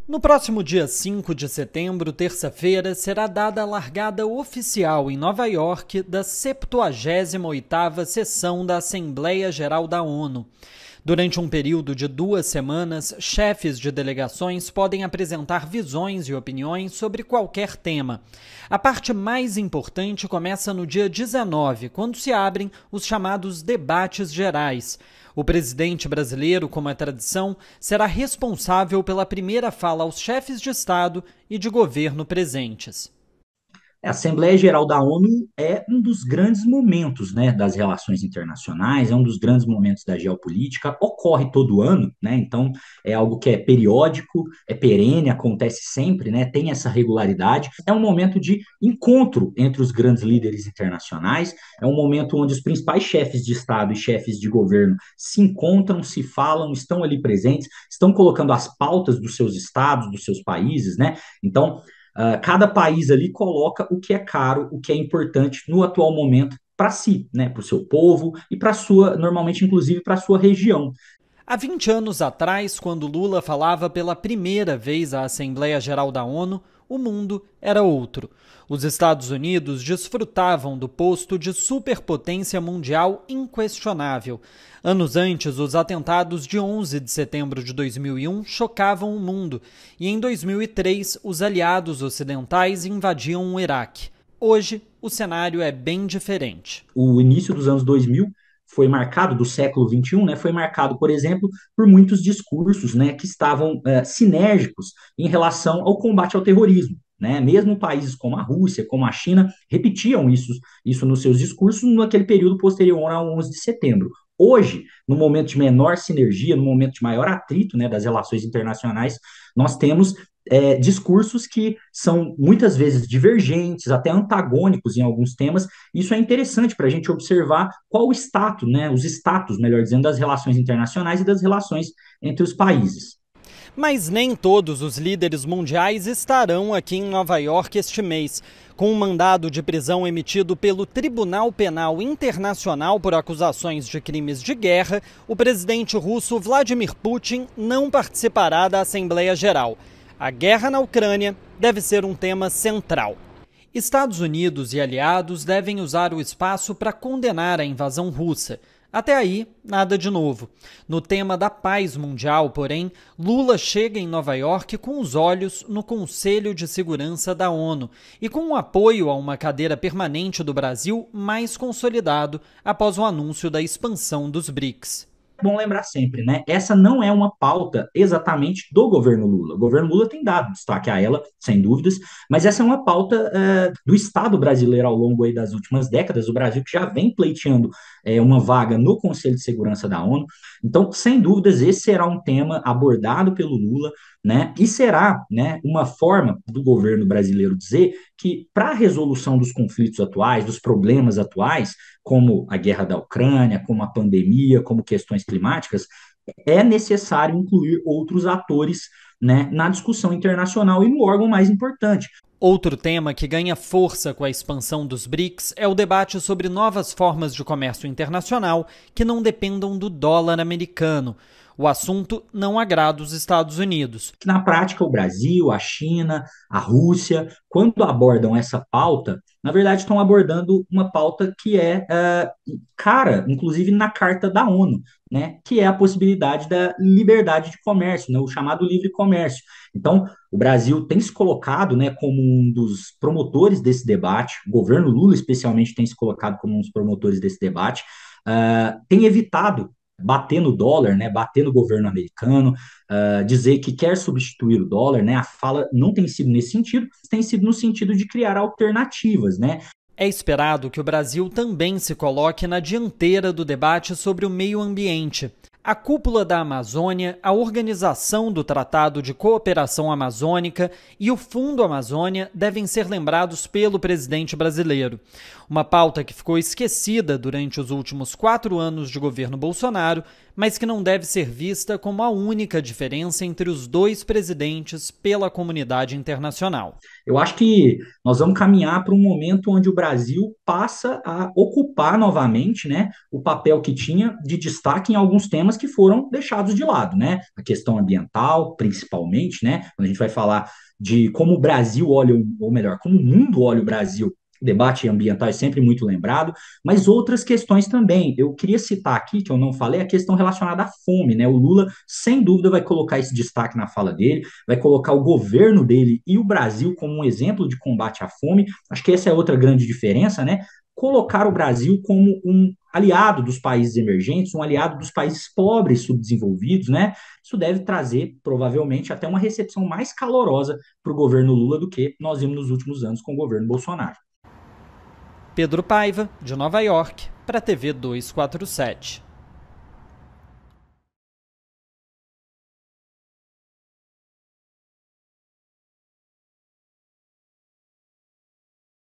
No próximo dia 5 de setembro, terça-feira, será dada a largada oficial em Nova York da 78ª sessão da Assembleia Geral da ONU. Durante um período de 2 semanas, chefes de delegações podem apresentar visões e opiniões sobre qualquer tema. A parte mais importante começa no dia 19, quando se abrem os chamados debates gerais. O presidente brasileiro, como é tradição, será responsável pela primeira fala aos chefes de Estado e de governo presentes. A Assembleia Geral da ONU é um dos grandes momentos, né, das relações internacionais, é um dos grandes momentos da geopolítica, ocorre todo ano, né, então é algo que é periódico, é perene, acontece sempre, né, tem essa regularidade, é um momento de encontro entre os grandes líderes internacionais, é um momento onde os principais chefes de Estado e chefes de governo se encontram, se falam, estão ali presentes, estão colocando as pautas dos seus estados, dos seus países, né, então cada país ali coloca o que é caro, o que é importante no atual momento para si, né, para o seu povo e para sua, normalmente inclusive para a sua região. Há 20 anos atrás, quando Lula falava pela primeira vez à Assembleia Geral da ONU, o mundo era outro. Os Estados Unidos desfrutavam do posto de superpotência mundial inquestionável. Anos antes, os atentados de 11 de setembro de 2001 chocavam o mundo, e em 2003, os aliados ocidentais invadiam o Iraque. Hoje, o cenário é bem diferente. O início dos anos 2000 foi marcado, do século XXI, né, foi marcado, por exemplo, por muitos discursos, né, que estavam sinérgicos em relação ao combate ao terrorismo. Né? Mesmo países como a Rússia, como a China, repetiam isso nos seus discursos naquele período posterior ao 11 de setembro. Hoje, no momento de menor sinergia, no momento de maior atrito, né, das relações internacionais, nós temos discursos que são muitas vezes divergentes, até antagônicos em alguns temas. Isso é interessante para a gente observar qual o status, né, os status, melhor dizendo, das relações internacionais e das relações entre os países. Mas nem todos os líderes mundiais estarão aqui em Nova York este mês. Com um mandado de prisão emitido pelo Tribunal Penal Internacional por acusações de crimes de guerra, o presidente russo Vladimir Putin não participará da Assembleia Geral. A guerra na Ucrânia deve ser um tema central. Estados Unidos e aliados devem usar o espaço para condenar a invasão russa. Até aí, nada de novo. No tema da paz mundial, porém, Lula chega em Nova York com os olhos no Conselho de Segurança da ONU e com o apoio a uma cadeira permanente do Brasil mais consolidado após o anúncio da expansão dos BRICS. Bom lembrar sempre, né? Essa não é uma pauta exatamente do governo Lula. O governo Lula tem dado destaque a ela, sem dúvidas, mas essa é uma pauta do Estado brasileiro ao longo aí das últimas décadas. O Brasil que já vem pleiteando uma vaga no Conselho de Segurança da ONU. Então, sem dúvidas, esse será um tema abordado pelo Lula, né? E será, né, uma forma do governo brasileiro dizer que para a resolução dos conflitos atuais, dos problemas atuais, como a guerra da Ucrânia, como a pandemia, como questões climáticas, é necessário incluir outros atores, né, na discussão internacional e no órgão mais importante. Outro tema que ganha força com a expansão dos BRICS é o debate sobre novas formas de comércio internacional que não dependam do dólar americano. O assunto não agrada os Estados Unidos. Na prática, o Brasil, a China, a Rússia, quando abordam essa pauta, na verdade estão abordando uma pauta que é cara, inclusive na Carta da ONU, né, que é a possibilidade da liberdade de comércio, né, o chamado livre comércio. Então, o Brasil tem se colocado, né, como um dos promotores desse debate, o governo Lula especialmente tem se colocado como um dos promotores desse debate, tem evitado bater no dólar, né, bater no governo americano, dizer que quer substituir o dólar, né, a fala não tem sido nesse sentido, tem sido no sentido de criar alternativas, né. É esperado que o Brasil também se coloque na dianteira do debate sobre o meio ambiente. A Cúpula da Amazônia, a Organização do Tratado de Cooperação Amazônica e o Fundo Amazônia devem ser lembrados pelo presidente brasileiro. Uma pauta que ficou esquecida durante os últimos 4 anos de governo Bolsonaro, mas que não deve ser vista como a única diferença entre os dois presidentes pela comunidade internacional. Eu acho que nós vamos caminhar para um momento onde o Brasil passa a ocupar novamente, né, o papel que tinha de destaque em alguns temas que foram deixados de lado, né? A questão ambiental, principalmente, né? Quando a gente vai falar de como o Brasil olha, ou melhor, como o mundo olha o Brasil. O debate ambiental é sempre muito lembrado, mas outras questões também. Eu queria citar aqui, que eu não falei, a questão relacionada à fome, né? O Lula, sem dúvida, vai colocar esse destaque na fala dele, vai colocar o governo dele e o Brasil como um exemplo de combate à fome. Acho que essa é outra grande diferença, né? Colocar o Brasil como um aliado dos países emergentes, um aliado dos países pobres, subdesenvolvidos, né? Isso deve trazer, provavelmente, até uma recepção mais calorosa para o governo Lula do que nós vimos nos últimos anos com o governo Bolsonaro. Pedro Paiva, de Nova York, para a TV 247.